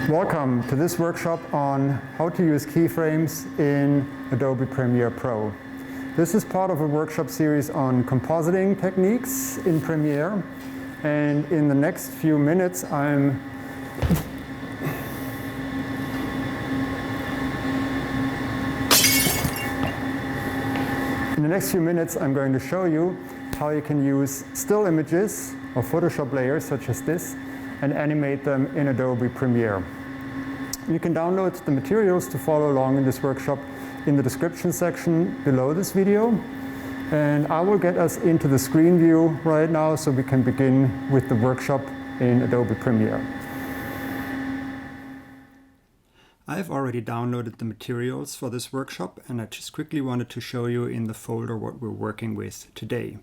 Welcome to this workshop on how to use keyframes in Adobe Premiere Pro. This is part of a workshop series on compositing techniques in Premiere, and in the next few minutes I'm going to show you how you can use still images or Photoshop layers such as this and animate them in Adobe Premiere. You can download the materials to follow along in this workshop in the description section below this video. And I will get us into the screen view right now so we can begin with the workshop in Adobe Premiere. I've already downloaded the materials for this workshop, and I just quickly wanted to show you in the folder what we're working with today.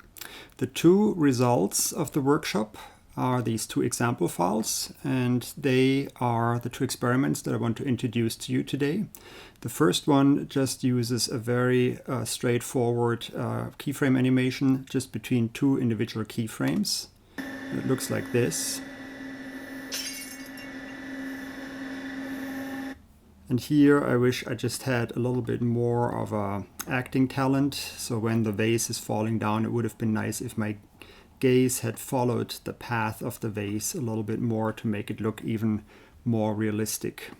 The two results of the workshop are these two example files, and they are the two experiments that I want to introduce to you today. The first one just uses a very straightforward keyframe animation just between two individual keyframes. It looks like this. And here I wish I just had a little bit more of a acting talent. So when the vase is falling down, it would have been nice if my gaze had followed the path of the vase a little bit more to make it look even more realistic.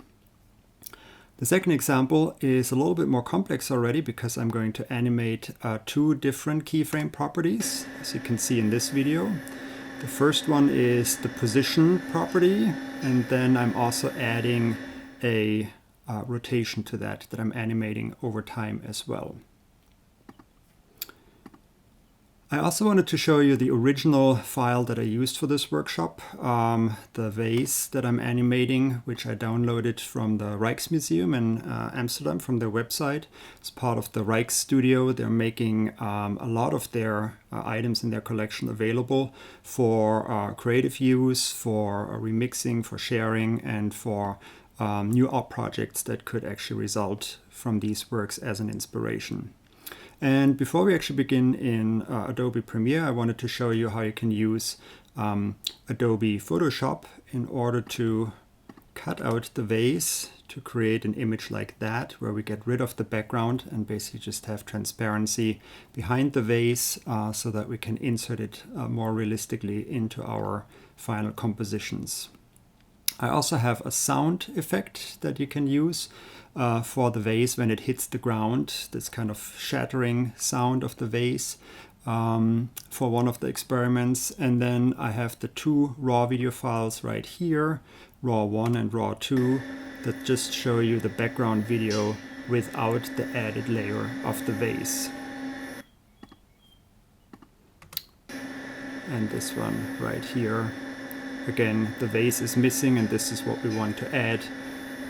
The second example is a little bit more complex already because I'm going to animate two different keyframe properties, as you can see in this video. The first one is the position property, and then I'm also adding a rotation to that I'm animating over time as well. I also wanted to show you the original file that I used for this workshop, the vase that I'm animating, which I downloaded from the Rijksmuseum in Amsterdam from their website. It's part of the Rijksstudio. They're making a lot of their items in their collection available for creative use, for remixing, for sharing, and for new art projects that could actually result from these works as an inspiration. And before we actually begin in Adobe Premiere, I wanted to show you how you can use Adobe Photoshop in order to cut out the vase to create an image like that, where we get rid of the background and basically just have transparency behind the vase so that we can insert it more realistically into our final compositions. I also have a sound effect that you can use for the vase when it hits the ground, this kind of shattering sound of the vase for one of the experiments. And then I have the two raw video files right here, raw 1 and raw 2, that just show you the background video without the added layer of the vase. And this one right here. Again, the vase is missing, and this is what we want to add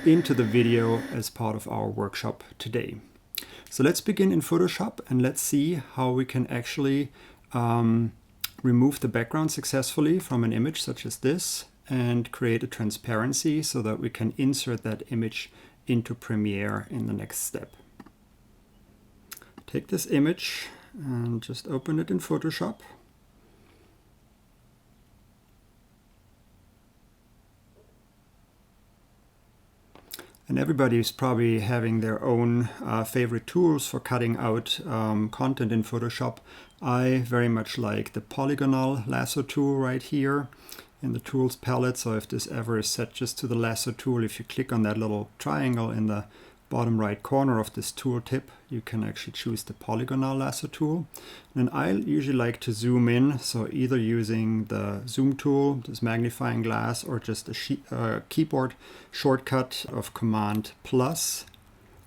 into the video as part of our workshop today. So let's begin in Photoshop and let's see how we can actually remove the background successfully from an image such as this and create a transparency so that we can insert that image into Premiere in the next step. Take this image and just open it in Photoshop. And everybody is probably having their own favorite tools for cutting out content in Photoshop. I very much like the polygonal lasso tool right here in the tools palette. So if this ever is set just to the lasso tool, if you click on that little triangle in the bottom right corner of this tooltip, you can actually choose the polygonal lasso tool. And I usually like to zoom in, so either using the zoom tool, this magnifying glass, or just a keyboard shortcut of Command plus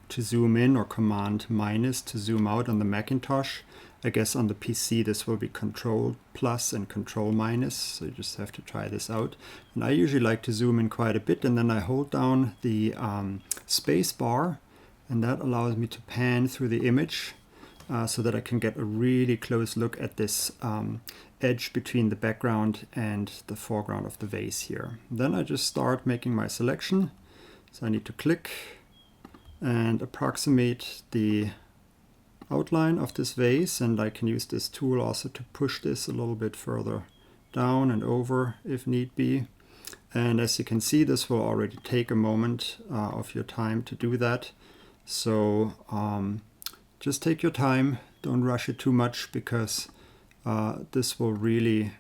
to zoom in or Command minus to zoom out on the Macintosh. I guess on the PC this will be Control plus and Control minus, so you just have to try this out. And I usually like to zoom in quite a bit, and then I hold down the space bar, and that allows me to pan through the image so that I can get a really close look at this edge between the background and the foreground of the vase here. Then I just start making my selection. So I need to click and approximate the outline of this vase, and I can use this tool also to push this a little bit further down and over if need be. And as you can see, this will already take a moment of your time to do that. So just take your time, don't rush it too much, because this will really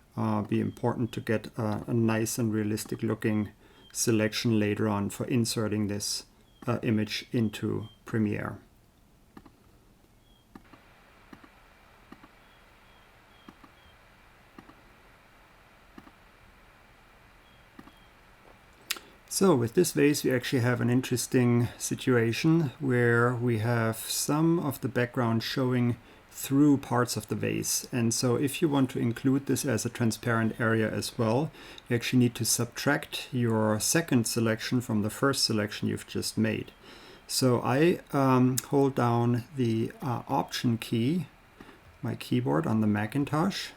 be important to get a nice and realistic looking selection later on for inserting this image into Premiere. So with this vase, we actually have an interesting situation where we have some of the background showing through parts of the vase. And so if you want to include this as a transparent area as well, you actually need to subtract your second selection from the first selection you've just made. So I hold down the Option key, my keyboard on the Macintosh.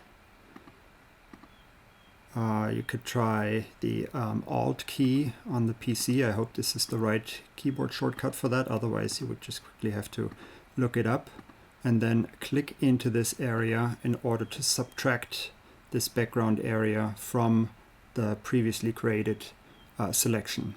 You could try the Alt key on the PC. I hope this is the right keyboard shortcut for that. Otherwise, you would just quickly have to look it up. And then click into this area in order to subtract this background area from the previously created selection.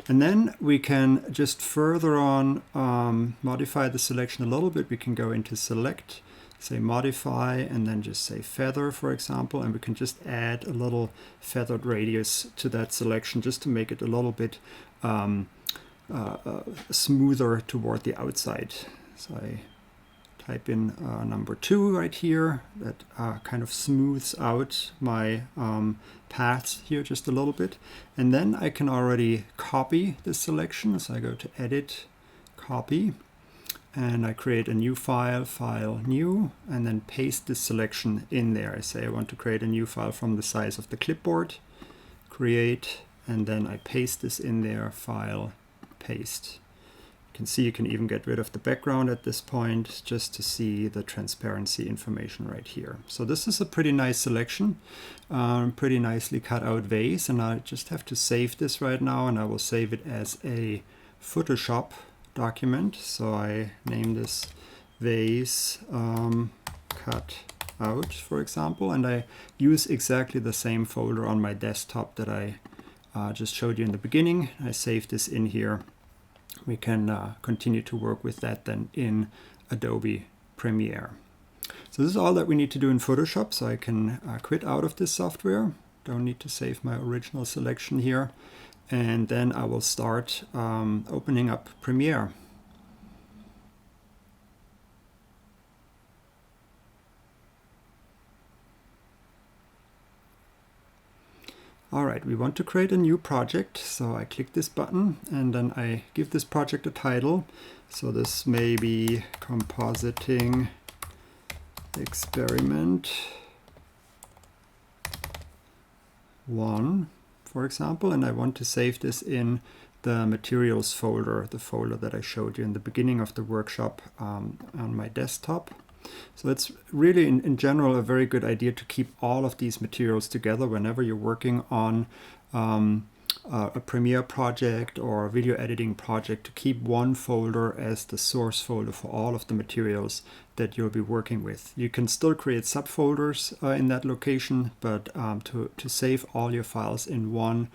And then we can just further on modify the selection a little bit. We can go into Select, say Modify, and then just say Feather, for example, and we can just add a little feathered radius to that selection just to make it a little bit smoother toward the outside. So I type in number 2 right here. That kind of smooths out my paths here just a little bit. And then I can already copy this selection. So I go to Edit, Copy, and I create a new file, File, New, and then paste this selection in there. I say I want to create a new file from the size of the clipboard, Create, and then I paste this in there, File, Paste. You can see you can even get rid of the background at this point just to see the transparency information right here. So this is a pretty nice selection, pretty nicely cut out vase, and I just have to save this right now, and I will save it as a Photoshop document. So I name this vase cut out, for example, and I use exactly the same folder on my desktop that I just showed you in the beginning. I save this in here. We can continue to work with that then in Adobe Premiere. So this is all that we need to do in Photoshop. So I can quit out of this software. Don't need to save my original selection here. And then I will start opening up Premiere. All right, we want to create a new project. So I click this button and then I give this project a title. So this may be Compositing Experiment 1, for example, and I want to save this in the materials folder, the folder that I showed you in the beginning of the workshop on my desktop. So it's really, in general, a very good idea to keep all of these materials together whenever you're working on a Premiere project or a video editing project, to keep one folder as the source folder for all of the materials that you'll be working with. You can still create subfolders in that location, but to save all your files in one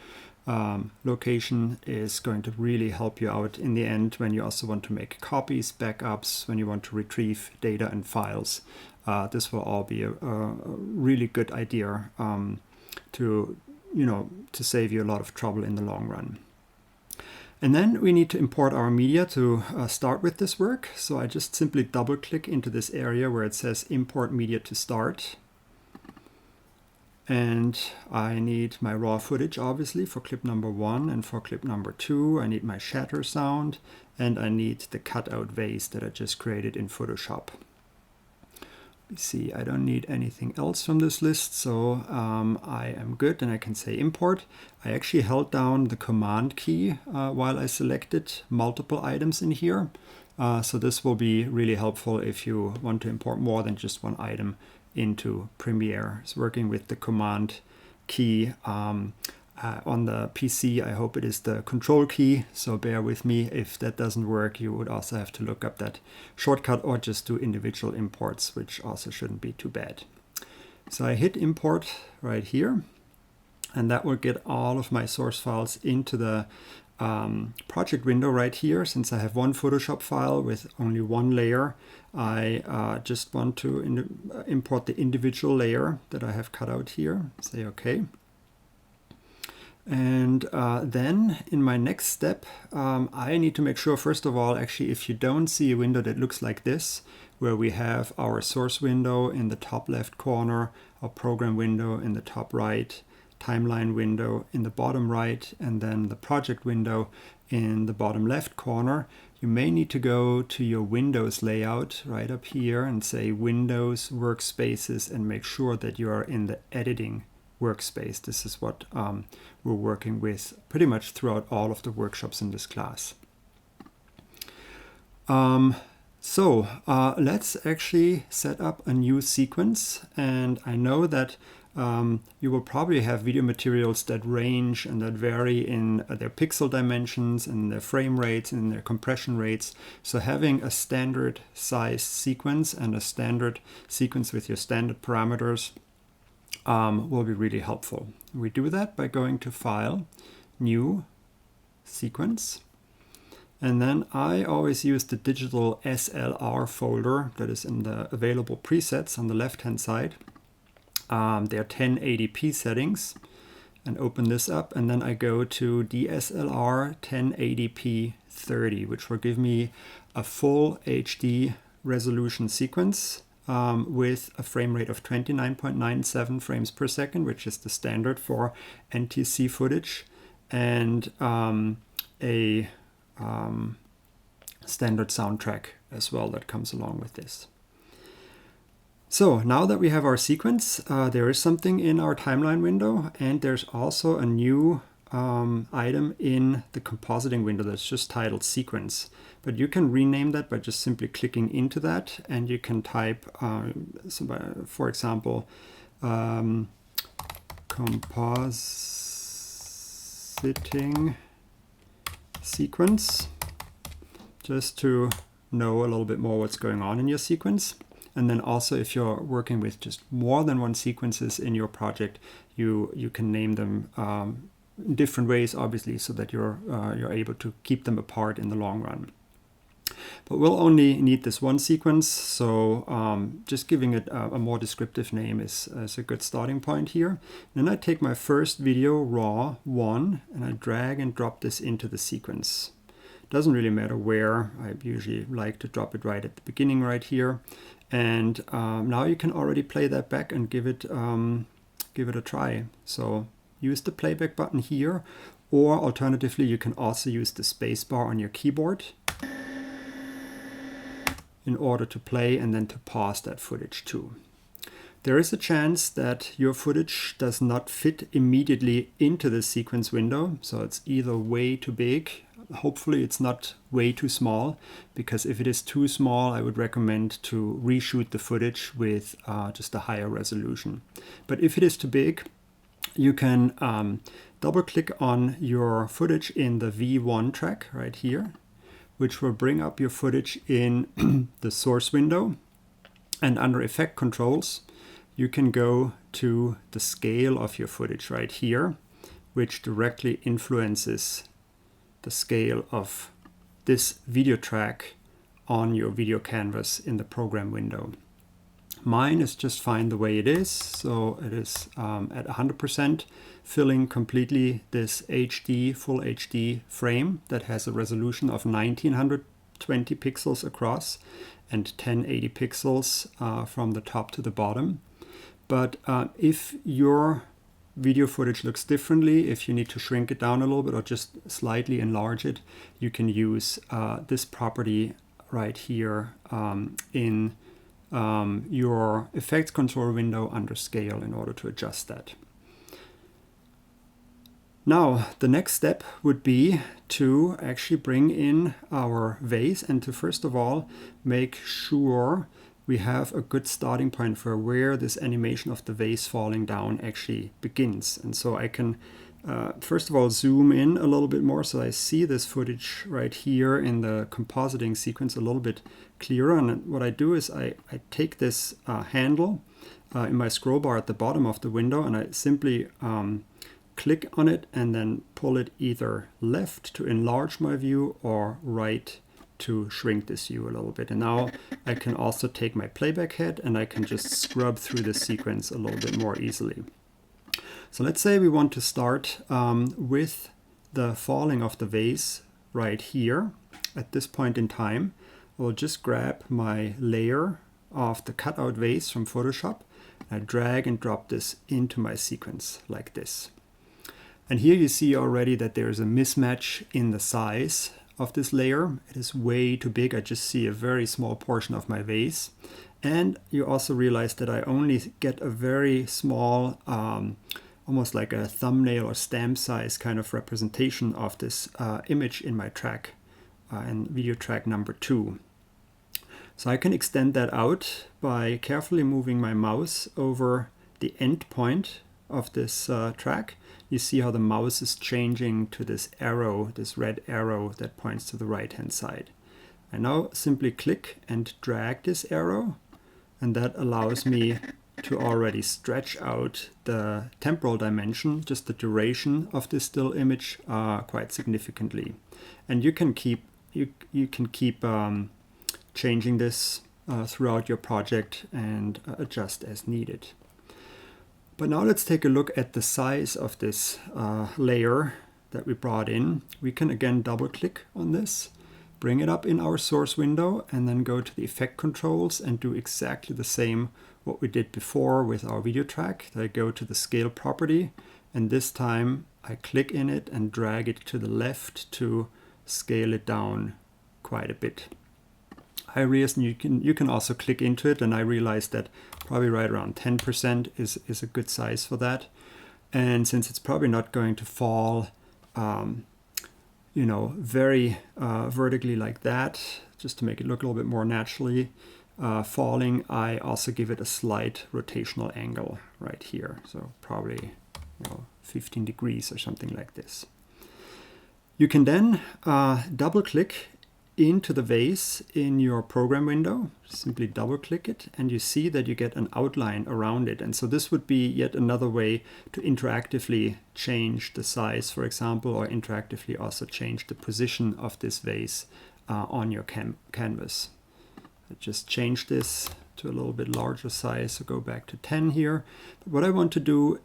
location is going to really help you out in the end when you also want to make copies, backups, when you want to retrieve data and files. This will all be a really good idea to save you a lot of trouble in the long run. And then we need to import our media to start with this work. So I just simply double click into this area where it says Import Media to Start. And I need my raw footage, obviously, for clip number 1, and for clip number 2, I need my shatter sound, and I need the cutout vase that I just created in Photoshop. You see, I don't need anything else from this list, so I am good, and I can say import. I actually held down the Command key while I selected multiple items in here. So this will be really helpful if you want to import more than just one item into Premiere. It's working with the Command key on the PC. I hope it is the Control key, so bear with me. If that doesn't work, you would also have to look up that shortcut or just do individual imports, which also shouldn't be too bad. So I hit import right here, And that will get all of my source files into the project window right here. Since I have one Photoshop file with only one layer, I just want to import the individual layer that I have cut out here. Say OK. And then in my next step, I need to make sure, first of all, actually, if you don't see a window that looks like this, where we have our source window in the top left corner, our program window in the top right, timeline window in the bottom right, and then the project window in the bottom left corner, you may need to go to your Windows layout right up here and say Windows Workspaces and make sure that you are in the editing workspace. This is what we're working with pretty much throughout all of the workshops in this class. Let's actually set up a new sequence, and I know that you will probably have video materials that range and that vary in their pixel dimensions and their frame rates and their compression rates. So having a standard size sequence and a standard sequence with your standard parameters will be really helpful. We do that by going to File, New, Sequence. And then I always use the digital SLR folder that is in the available presets on the left-hand side. There are 1080p settings, and open this up, and then I go to DSLR 1080p 30, which will give me a full HD resolution sequence with a frame rate of 29.97 frames per second, which is the standard for NTC footage, and a standard soundtrack as well that comes along with this. So now that we have our sequence, there is something in our timeline window, and there's also a new item in the compositing window that's just titled sequence. But you can rename that by just simply clicking into that, and you can type, for example, compositing sequence, just to know a little bit more what's going on in your sequence. And then also, if you're working with just more than one sequences in your project, you can name them in different ways, obviously, so that you're able to keep them apart in the long run. But we'll only need this one sequence, so just giving it a more descriptive name is a good starting point here. Then I take my first video, raw 1, and I drag and drop this into the sequence. Doesn't really matter where. I usually like to drop it right at the beginning right here. And now you can already play that back and give it a try. So use the playback button here, or alternatively you can also use the spacebar on your keyboard in order to play and then to pause that footage too. There is a chance that your footage does not fit immediately into the sequence window, so it's either way too big. Hopefully it's not way too small, because if it is too small, I would recommend to reshoot the footage with just a higher resolution. But if it is too big, you can double click on your footage in the V1 track right here, which will bring up your footage in the source window. And under Effect Controls, you can go to the scale of your footage right here, which directly influences the scale of this video track on your video canvas in the program window. Mine is just fine the way it is, so it is at 100%, filling completely this HD, full HD frame that has a resolution of 1920 pixels across and 1080 pixels from the top to the bottom. But if your video footage looks differently, if you need to shrink it down a little bit or just slightly enlarge it, you can use this property right here in your effects control window under scale in order to adjust that. Now, the next step would be to actually bring in our vase and to first of all make sure we have a good starting point for where this animation of the vase falling down actually begins. And so I can first of all zoom in a little bit more so I see this footage right here in the compositing sequence a little bit clearer. And what I do is I take this handle in my scroll bar at the bottom of the window and I simply click on it and then pull it either left to enlarge my view or right to shrink this view a little bit. And now I can also take my playback head and I can just scrub through the sequence a little bit more easily. So let's say we want to start with the falling of the vase right here. At this point in time, I'll just grab my layer of the cutout vase from Photoshop. I drag and drop this into my sequence like this. And here you see already that there's a mismatch in the size of this layer. It is way too big. I just see a very small portion of my vase. And you also realize that I only get a very small, almost like a thumbnail or stamp size kind of representation of this image in my track, in video track number 2. So I can extend that out by carefully moving my mouse over the end point of this track. You see how the mouse is changing to this arrow, this red arrow that points to the right hand side. I now simply click and drag this arrow, and that allows me to already stretch out the temporal dimension, just the duration of this still image, quite significantly. And you can keep changing this throughout your project and adjust as needed. But now let's take a look at the size of this layer that we brought in. We can again double click on this, bring it up in our source window, and then go to the effect controls and do exactly the same what we did before with our video track. I go to the scale property, and this time I click in it and drag it to the left to scale it down quite a bit. I realize you can also click into it, and I realized that probably right around 10% is a good size for that. And since it's probably not going to fall, very vertically like that, just to make it look a little bit more naturally falling, I also give it a slight rotational angle right here. So probably 15 degrees or something like this. You can then double click into the vase in your program window. Simply double click it and you see that you get an outline around it. And so this would be yet another way to interactively change the size, for example, or interactively also change the position of this vase on your canvas. I just change this to a little bit larger size, so go back to 10 here. But what I want to do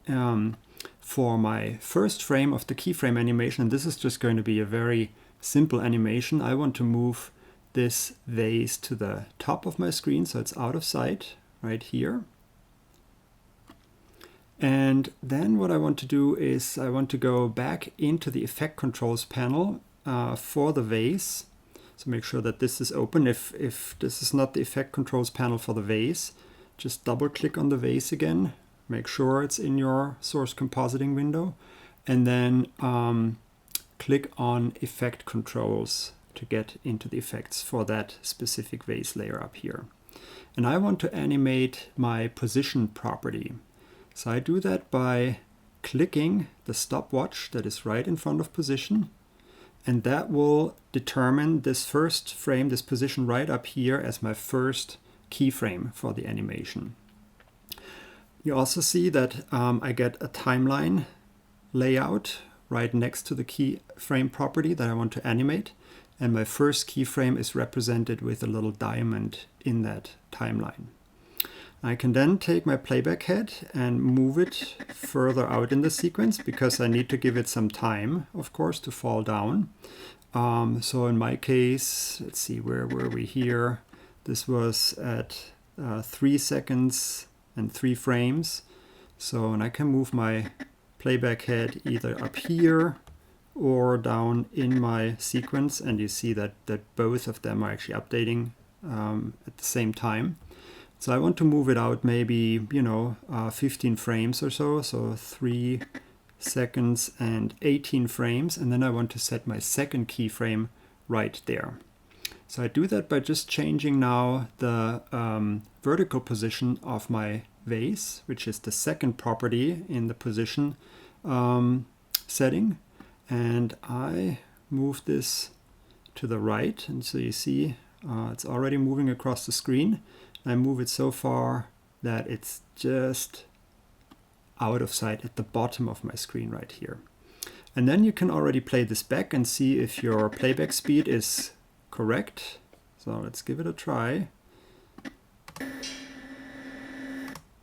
for my first frame of the keyframe animation, and this is just going to be a very simple animation, I want to move this vase to the top of my screen so it's out of sight right here. And then what I want to do is I want to go back into the effect controls panel for the vase. So make sure that this is open. If this is not the effect controls panel for the vase, just double click on the vase again. Make sure it's in your source compositing window, and then click on effect controls to get into the effects for that specific vase layer up here. And I want to animate my position property. So I do that by clicking the stopwatch that is right in front of position, and that will determine this first frame, this position right up here, as my first keyframe for the animation. You also see that I get a timeline layout right next to the keyframe property that I want to animate, and my first keyframe is represented with a little diamond in that timeline. I can then take my playback head and move it further out in the sequence because I need to give it some time, of course, to fall down. So in my case, let's see, where were we here? This was at 3 seconds and 3 frames. So, and I can move my playback head either up here or down in my sequence, and you see that both of them are actually updating at the same time. So I want to move it out maybe 15 frames or so, so 3 seconds and 18 frames, and then I want to set my second keyframe right there. So I do that by just changing now the vertical position of my vase, which is the second property in the position setting, and I move this to the right, and so you see it's already moving across the screen. I move it so far that it's just out of sight at the bottom of my screen right here. And then you can already play this back and see if your playback speed is correct. So let's give it a try.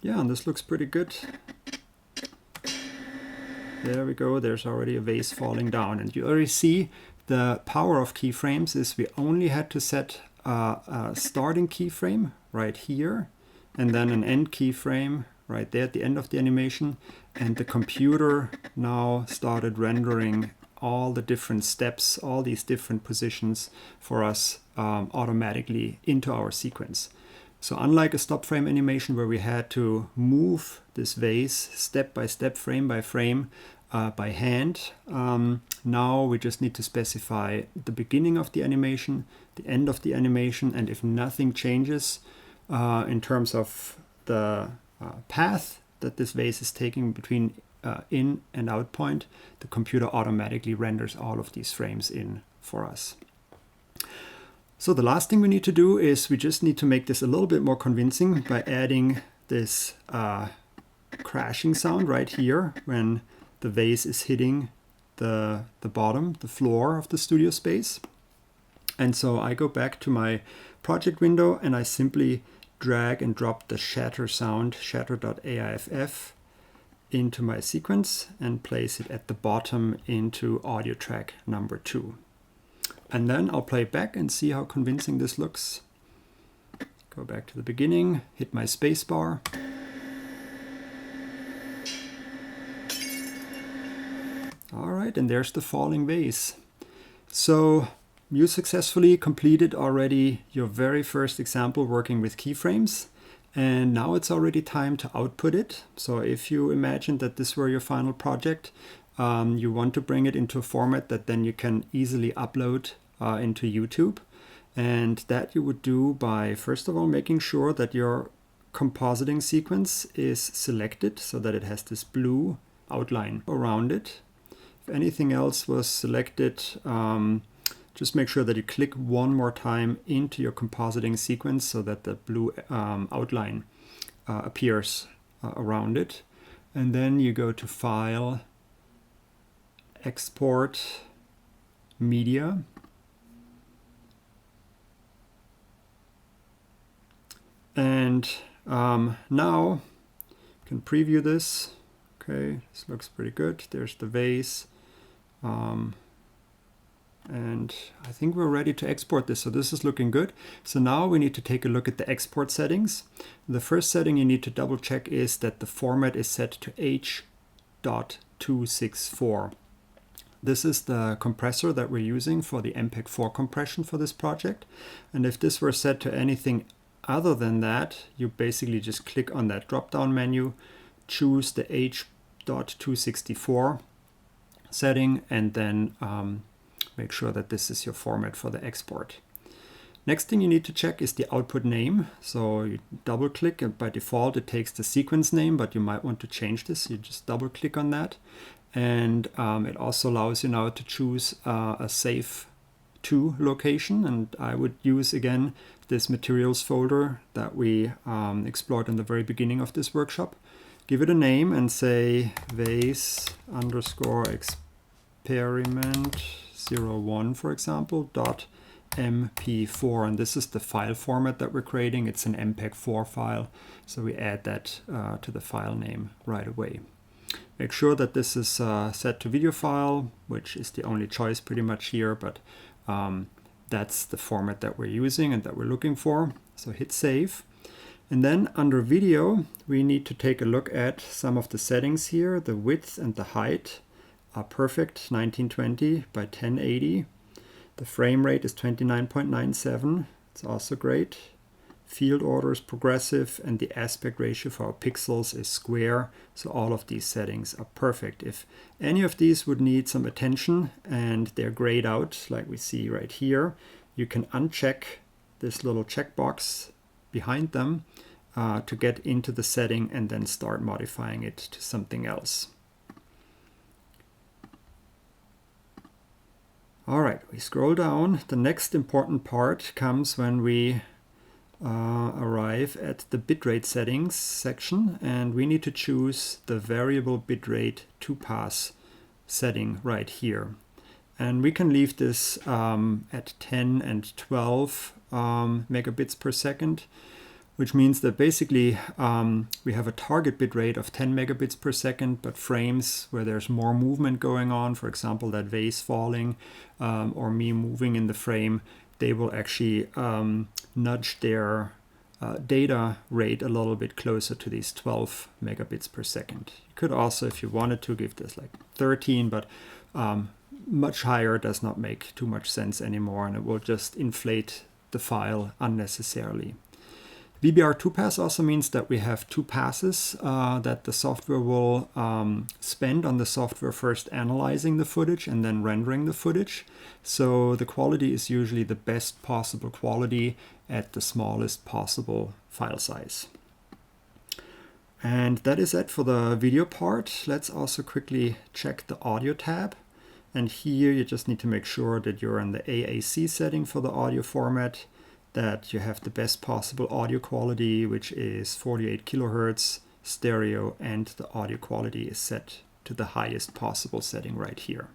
Yeah, and this looks pretty good. There we go, there's already a vase falling down. And you already see the power of keyframes is we only had to set a starting keyframe right here, and then an end keyframe right there at the end of the animation. And the computer now started rendering all the different steps, all these different positions for us automatically into our sequence. So unlike a stop frame animation where we had to move this vase step by step, frame by frame, by hand, now we just need to specify the beginning of the animation, the end of the animation, and if nothing changes in terms of the path that this vase is taking between in and out point, the computer automatically renders all of these frames in for us. So the last thing we need to do is we just need to make this a little bit more convincing by adding this crashing sound right here when the vase is hitting the bottom, the floor of the studio space. And so I go back to my project window and I simply drag and drop the shatter sound, shatter.aiff, into my sequence and place it at the bottom into audio track number 2. And then I'll play back and see how convincing this looks. Go back to the beginning, hit my space bar. All right, and there's the falling vase. So you successfully completed already your very first example working with keyframes. And now it's already time to output it. So if you imagine that this were your final project, you want to bring it into a format that then you can easily upload into YouTube. And that you would do by, first of all, making sure that your compositing sequence is selected so that it has this blue outline around it. If anything else was selected, just make sure that you click one more time into your compositing sequence so that the blue outline appears around it. And then you go to File, Export, Media. And now you can preview this. Okay, this looks pretty good. There's the vase. And I think we're ready to export this. So this is looking good. So now we need to take a look at the export settings. The first setting you need to double check is that the format is set to H.264. This is the compressor that we're using for the MPEG-4 compression for this project. And if this were set to anything other than that, you basically just click on that drop-down menu, choose the H.264 setting, and then make sure that this is your format for the export. Next thing you need to check is the output name. So you double click, and by default it takes the sequence name, but you might want to change this. You just double click on that. And it also allows you now to choose a save to location. And I would use again this materials folder that we explored in the very beginning of this workshop. Give it a name and say vase_experiment01, for example, .mp4, and this is the file format that we're creating. It's an MPEG-4 file, so we add that to the file name right away. Make sure that this is set to video file, which is the only choice pretty much here, but that's the format that we're using and that we're looking for. So hit save. And then under video, we need to take a look at some of the settings here. The width and the height are perfect, 1920 by 1080. The frame rate is 29.97. It's also great. Field order is progressive, and the aspect ratio for our pixels is square. So all of these settings are perfect. If any of these would need some attention and they're grayed out, like we see right here, you can uncheck this little checkbox behind them to get into the setting and then start modifying it to something else. All right, we scroll down. The next important part comes when we arrive at the bitrate settings section, and we need to choose the variable bitrate to pass setting right here. And we can leave this at 10 and 12 megabits per second, which means that basically we have a target bitrate of 10 megabits per second, but frames where there's more movement going on, for example, that vase falling or me moving in the frame, they will actually nudge their data rate a little bit closer to these 12 megabits per second. You could also, if you wanted to, give this like 13, but much higher does not make too much sense anymore, and it will just inflate the file unnecessarily. VBR2 pass also means that we have two passes that the software will spend on the software first analyzing the footage and then rendering the footage. So the quality is usually the best possible quality at the smallest possible file size. And that is it for the video part. Let's also quickly check the audio tab. And here you just need to make sure that you're in the AAC setting for the audio format, that you have the best possible audio quality, which is 48 kilohertz stereo, and the audio quality is set to the highest possible setting right here.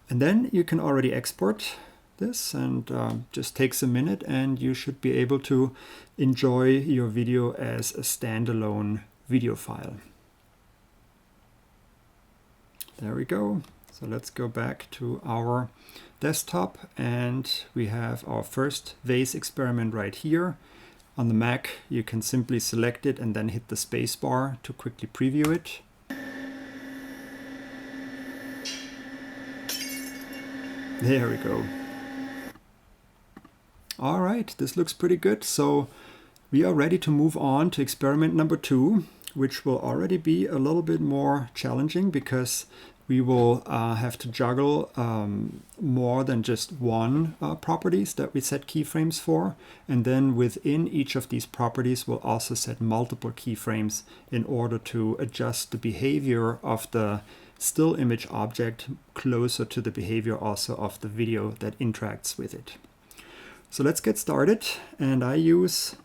And then you can already export this, and just takes a minute, and you should be able to enjoy your video as a standalone video file. There we go. So let's go back to our desktop, and we have our first vase experiment right here. On the Mac, you can simply select it and then hit the space bar to quickly preview it. There we go. All right, this looks pretty good. So we are ready to move on to experiment number 2, which will already be a little bit more challenging because we will have to juggle more than just one properties that we set keyframes for. And then within each of these properties, we'll also set multiple keyframes in order to adjust the behavior of the still image object closer to the behavior also of the video that interacts with it. So let's get started. And I use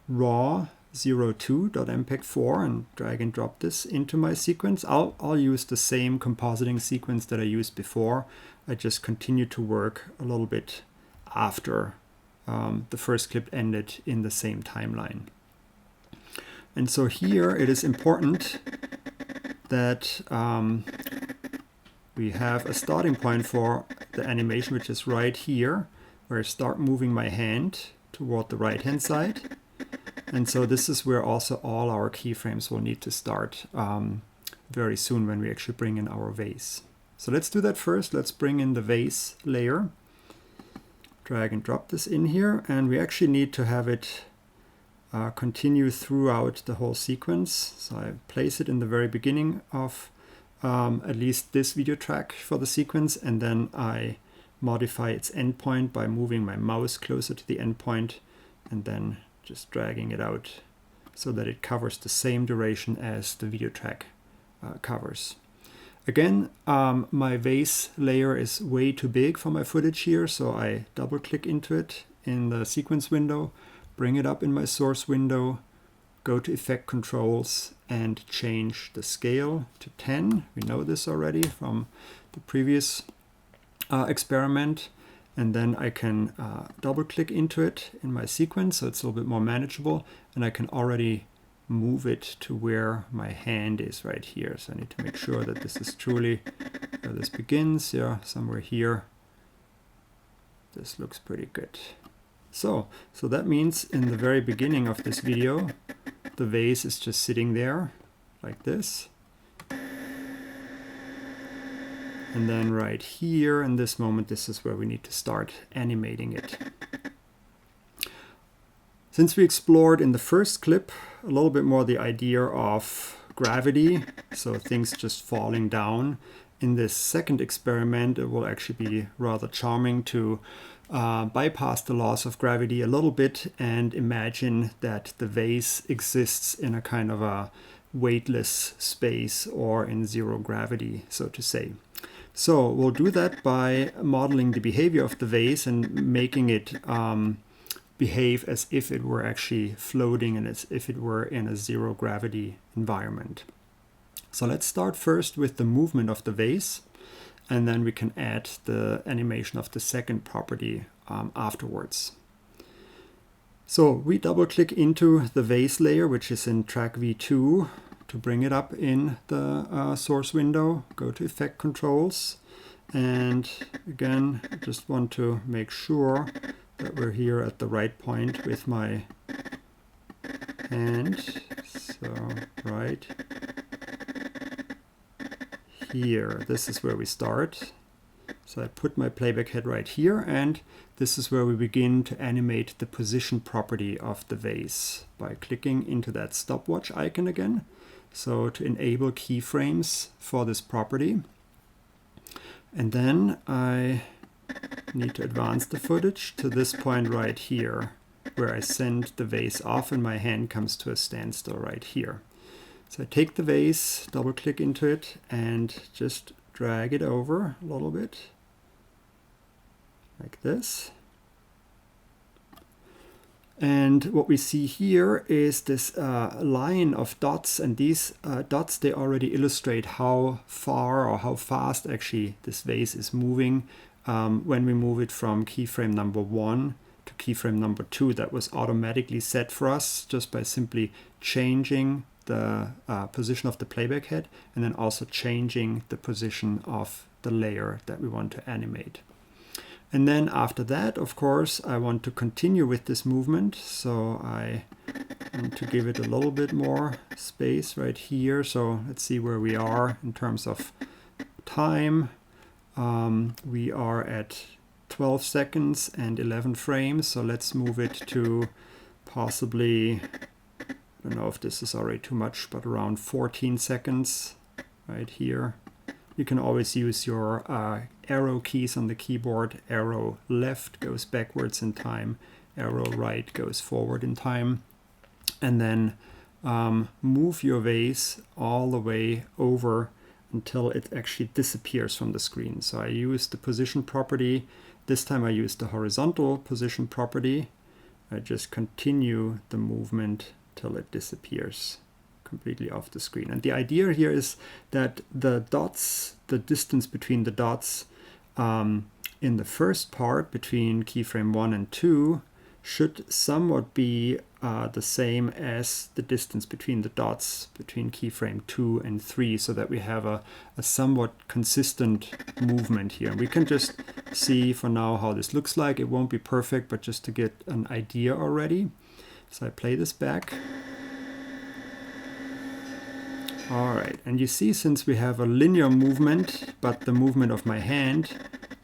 raw 02.mpeg4 and drag and drop this into my sequence. I'll use the same compositing sequence that I used before. I just continue to work a little bit after the first clip ended in the same timeline. And so here it is important that we have a starting point for the animation, which is right here, where I start moving my hand toward the right hand side. And so this is where also all our keyframes will need to start very soon when we actually bring in our vase. So let's do that first. Let's bring in the vase layer. Drag and drop this in here, and we actually need to have it continue throughout the whole sequence. So I place it in the very beginning of at least this video track for the sequence, and then I modify its endpoint by moving my mouse closer to the endpoint and then just dragging it out so that it covers the same duration as the video track covers. Again, my vase layer is way too big for my footage here, so I double click into it in the sequence window, bring it up in my source window, go to Effect Controls and change the scale to 10. We know this already from the previous experiment. And then I can double click into it in my sequence so it's a little bit more manageable, and I can already move it to where my hand is right here. So I need to make sure that this is truly where this begins. Yeah, somewhere here. This looks pretty good. So that means in the very beginning of this video, the vase is just sitting there like this. And then right here in this moment, this is where we need to start animating it. Since we explored in the first clip a little bit more the idea of gravity, so things just falling down, in this second experiment it will actually be rather charming to bypass the laws of gravity a little bit and imagine that the vase exists in a kind of a weightless space or in zero gravity, so to say. So we'll do that by modeling the behavior of the vase and making it behave as if it were actually floating and as if it were in a zero gravity environment. So let's start first with the movement of the vase, and then we can add the animation of the second property afterwards. So we double click into the vase layer, which is in track V2, to bring it up in the source window. Go to Effect Controls, and again, I just want to make sure that we're here at the right point with my hand. So right here, this is where we start. So I put my playback head right here, and this is where we begin to animate the position property of the vase by clicking into that stopwatch icon again. So to enable keyframes for this property. And then I need to advance the footage to this point right here, where I send the vase off and my hand comes to a standstill right here. So I take the vase, double click into it, and just drag it over a little bit, like this. And what we see here is this line of dots, and these dots, they already illustrate how far or how fast actually this vase is moving when we move it from keyframe number 1 to keyframe number 2. That was automatically set for us just by simply changing the position of the playback head and then also changing the position of the layer that we want to animate. And then after that, of course, I want to continue with this movement. So I want to give it a little bit more space right here. So let's see where we are in terms of time. We are at 12 seconds and 11 frames. So let's move it to possibly, I don't know if this is already too much, but around 14 seconds right here. You can always use your arrow keys on the keyboard. Arrow left goes backwards in time. Arrow right goes forward in time. And then move your vase all the way over until it actually disappears from the screen. So I use the position property. This time I use the horizontal position property. I just continue the movement till it disappears completely off the screen. And the idea here is that the dots, the distance between the dots in the first part between keyframe 1 and 2 should somewhat be the same as the distance between the dots between keyframe 2 and 3, so that we have a somewhat consistent movement here. And we can just see for now how this looks like. It won't be perfect, but just to get an idea already. So I play this back. All right, and you see, since we have a linear movement, but the movement of my hand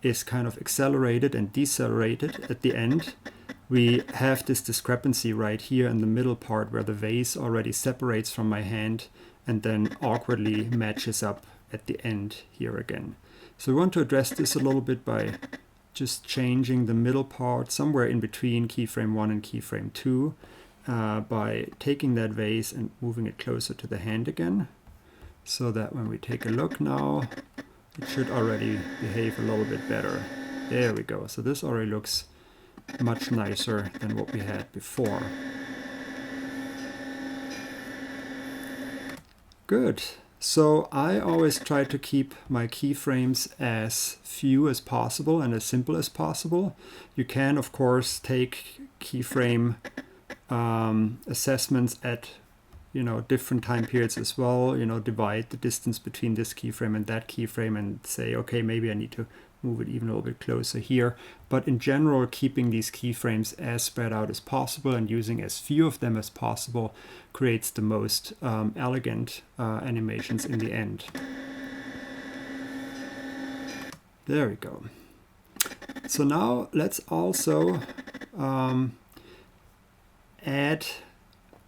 is kind of accelerated and decelerated at the end, we have this discrepancy right here in the middle part where the vase already separates from my hand and then awkwardly matches up at the end here again. So we want to address this a little bit by just changing the middle part somewhere in between keyframe 1 and keyframe 2. By taking that vase and moving it closer to the hand again, so that when we take a look now, it should already behave a little bit better. There we go. So this already looks much nicer than what we had before. Good. So I always try to keep my keyframes as few as possible and as simple as possible. You can, of course, take keyframe assessments at different time periods as well. Divide the distance between this keyframe and that keyframe and say, okay, maybe I need to move it even a little bit closer here. But in general, keeping these keyframes as spread out as possible and using as few of them as possible creates the most elegant animations in the end. There we go. So now let's also add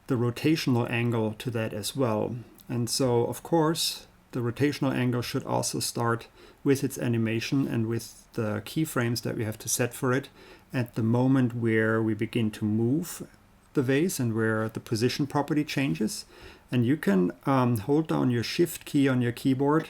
the rotational angle to that as well. And so, of course, the rotational angle should also start with its animation and with the keyframes that we have to set for it at the moment where we begin to move the vase and where the position property changes. And you can hold down your Shift key on your keyboard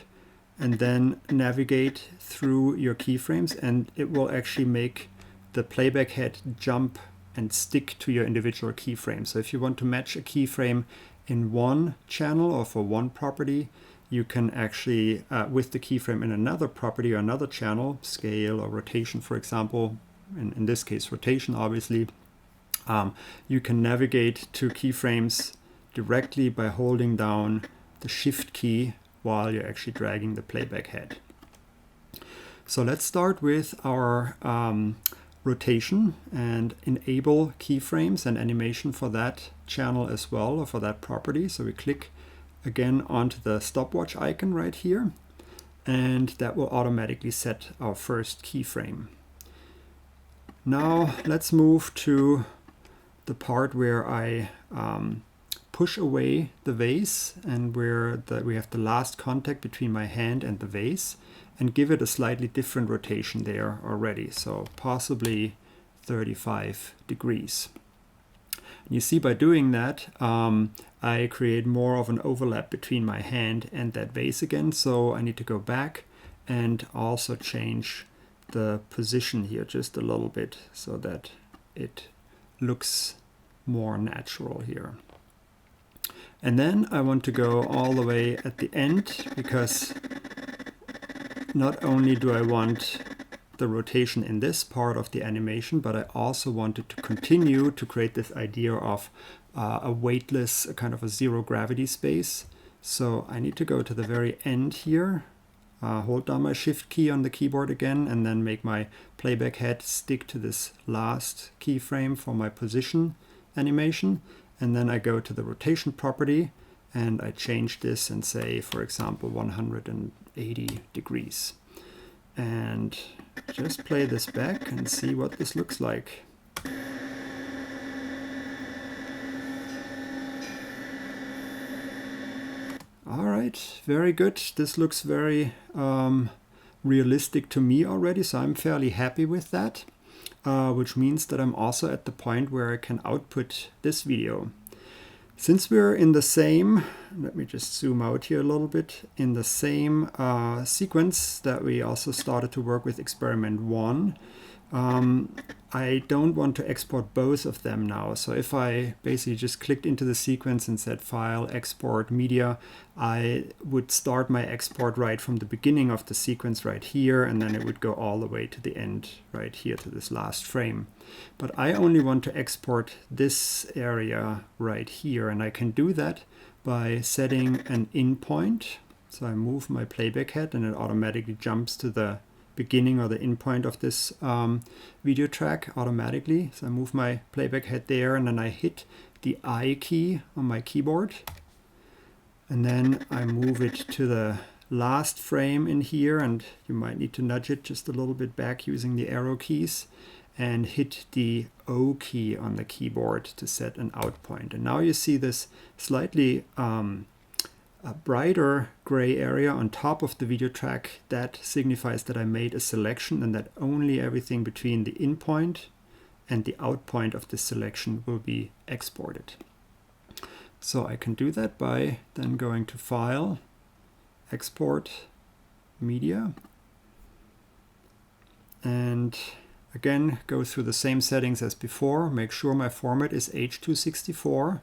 and then navigate through your keyframes, and it will actually make the playback head jump and stick to your individual keyframe. So if you want to match a keyframe in one channel or for one property, you can actually, with the keyframe in another property or another channel, scale or rotation, for example, in this case rotation obviously, you can navigate to keyframes directly by holding down the Shift key while you're actually dragging the playback head. So let's start with our rotation and enable keyframes and animation for that channel as well, or for that property. So we click again onto the stopwatch icon right here, and that will automatically set our first keyframe. Now let's move to the part where I push away the vase and where we have the last contact between my hand and the vase, and give it a slightly different rotation there already, so possibly 35 degrees. You see, by doing that, I create more of an overlap between my hand and that vase again, so I need to go back and also change the position here just a little bit so that it looks more natural here. And then I want to go all the way at the end, because not only do I want the rotation in this part of the animation, but I also wanted to continue to create this idea of a weightless, kind of a zero gravity space. So I need to go to the very end here, hold down my Shift key on the keyboard again, and then make my playback head stick to this last keyframe for my position animation. And then I go to the rotation property and I change this and say, for example, 180 degrees. And just play this back and see what this looks like. All right, very good. This looks very realistic to me already, so I'm fairly happy with that, which means that I'm also at the point where I can output this video. Since we're in the same, let me just zoom out here a little bit, in the same sequence that we also started to work with experiment 1, I don't want to export both of them now. So if I basically just clicked into the sequence and said File, Export, Media, I would start my export right from the beginning of the sequence right here, and then it would go all the way to the end right here to this last frame. But I only want to export this area right here, and I can do that by setting an in point. So I move my playback head and it automatically jumps to the beginning or the end point of this video track automatically. So I move my playback head there, and then I hit the I key on my keyboard, and then I move it to the last frame in here, and you might need to nudge it just a little bit back using the arrow keys, and hit the O key on the keyboard to set an out point. And now you see this slightly a brighter gray area on top of the video track. That signifies that I made a selection, and that only everything between the in point and the out point of this selection will be exported. So I can do that by then going to File, Export, Media, and again go through the same settings as before. Make sure my format is H264.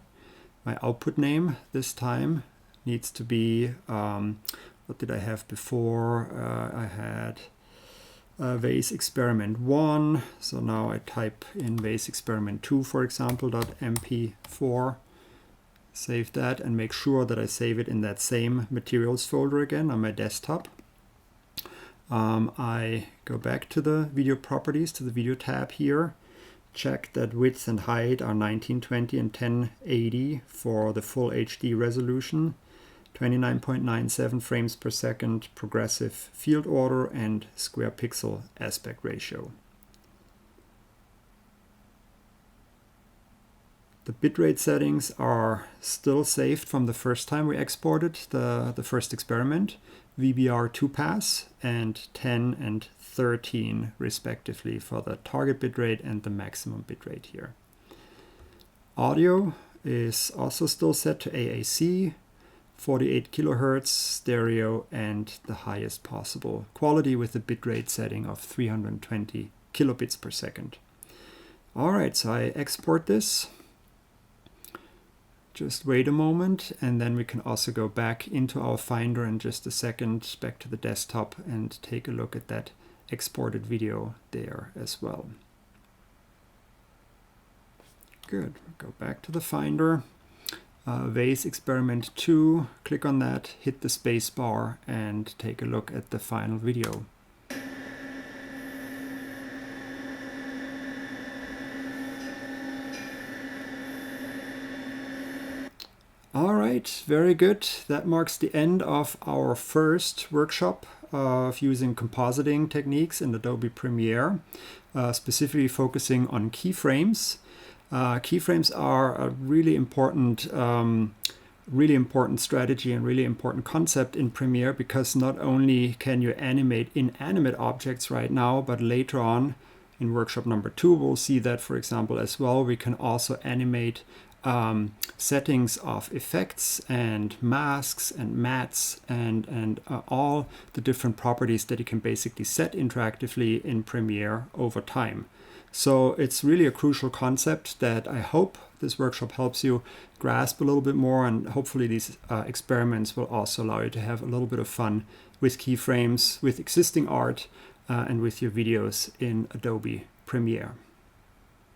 My output name this time needs to be, what did I have before? I had Vase Experiment 1. So now I type in Vase Experiment 2, for example, .mp4. Save that and make sure that I save it in that same materials folder again on my desktop. I go back to the video properties, to the video tab here. Check that width and height are 1920 and 1080 for the full HD resolution. 29.97 frames per second, progressive field order, and square pixel aspect ratio. The bitrate settings are still saved from the first time we exported the first experiment, VBR 2-pass, and 10 and 13 respectively for the target bitrate and the maximum bitrate here. Audio is also still set to AAC, 48 kilohertz, stereo, and the highest possible quality with the bitrate setting of 320 kilobits per second. All right, so I export this. Just wait a moment, and then we can also go back into our Finder in just a second, back to the desktop, and take a look at that exported video there as well. Good. Go back to the Finder. Vase Experiment 2, click on that, hit the space bar, and take a look at the final video. All right, very good. That marks the end of our first workshop of using compositing techniques in Adobe Premiere, specifically focusing on keyframes. Keyframes are a really important strategy and really important concept in Premiere, because not only can you animate inanimate objects right now, but later on in workshop number 2 we'll see that, for example, as well, we can also animate settings of effects and masks and mattes and all the different properties that you can basically set interactively in Premiere over time. So it's really a crucial concept that I hope this workshop helps you grasp a little bit more, and hopefully these experiments will also allow you to have a little bit of fun with keyframes, with existing art, and with your videos in Adobe Premiere.